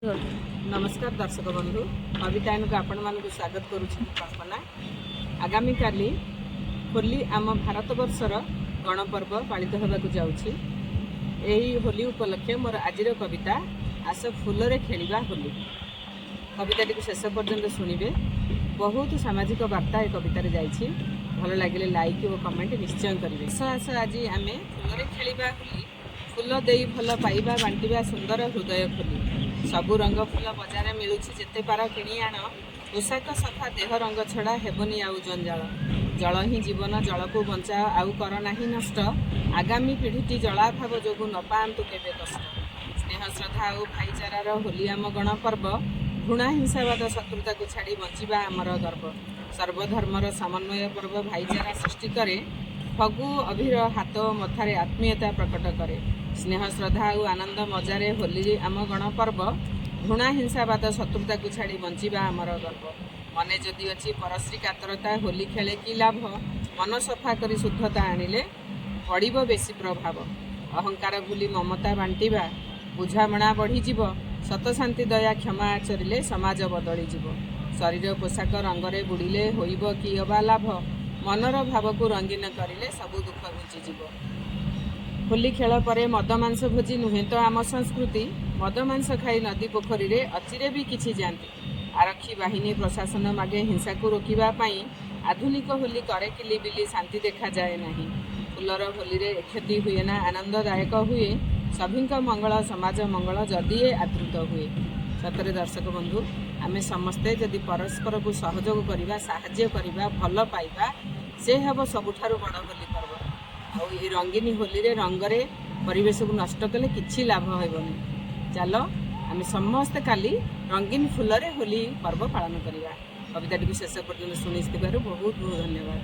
नमस्कार दर्शक बंधु कवितायन को आपण मान स्वागत करुछि कल्पना। आगामी काली होली आम भारत वर्षर गणपर्व पालित होबाकु जाउछि। एही होली उपलक्षे मोर आजिर कविता आस फूलरे खेलिबा होली। कविताटी को शेष पर्यंत शुणिबे। बहुत सामाजिक वार्ता ए कवितार जाइछि। भल लागिले लाइक और कमेंट निश्चय करिवे। आस आज आमे फूलरे खेलिबा होली। फूल देई भल पाइबा बांटिबा सुंदर हृदय खोली। सबु रंग फूल बजार मिलुछि जेते पार किणी आण। पोशाक सफा देह रंग छड़ा हेबनी आउ जंजाल। जल ही जीवन जल को बंचा आउ कर नाही नष्ट। आगामी पीढ़ीटी जलाभाव जोगु न पांतु केबे कष्ट। स्नेह श्रद्धा और भाईचारार होली आम गणपर्व। घृणा हिंसावाद शत्रुता को छाड़ी बंचिबा आमर गर्व। सर्वधर्मर समन्वय पर्व भाईचारा सृष्टि करे। फगु अभिर हाथ मथारे आत्मीयता प्रकट करे। स्नेह श्रद्धा और आनंद मजारे होली आम गणपर्व। घृणा हिंसावाद शत्रुता को छाड़ी बंचिबा आमर गर्व। मने जदि अच्छी परश्री कातरता होली खेले कि लाभ। मन सफा करी शुद्धता आनिले पड़िब बेसी प्रभाव। अहंकार भूली ममता बांटिबा बुझामणा बढ़ीजिव। सत शांति दया क्षमा आचरिले समाज बदली जीव। शरीर पोशाक रंगरे बुड़िले होइब कि अबा लाभ। मनर भाव को रंगीन करिले सबु दुख घुंचीजिव। होली खेल परे मद मांस भोजी नुहे तो आम संस्कृति। मद मांस खाई नदी पोखरी रे अचिरे भी किछि जाती। आरक्षी बाहिनी प्रशासन मागे हिंसा को रोकिबा पाई। आधुनिक होली करे किली बिली शांति देखा जाए नहीं। फुलर होली रे क्षति हुए ना आनंददायक हुए। सभिंक मंगल समाज मंगल जदि आदृत हुए। सतरे दर्शक बंधु आमे समस्ते जदि परस्पर को सहयोग करिबा साहाय्य करिबा भल पाइबा से हेब सबुठारु बड़ होली पर्व। आउ ए रंगीनी होली रे रंगरे परिवेश को नष्ट कले किछि लाभ हेबनी। चलो आमे समस्ते काली रंगीन फुलरे होली पर्व पालन करिबा। कविताटी को शेष पर्यंत शुणिथिबारु बहुत बहुत धन्यवाद।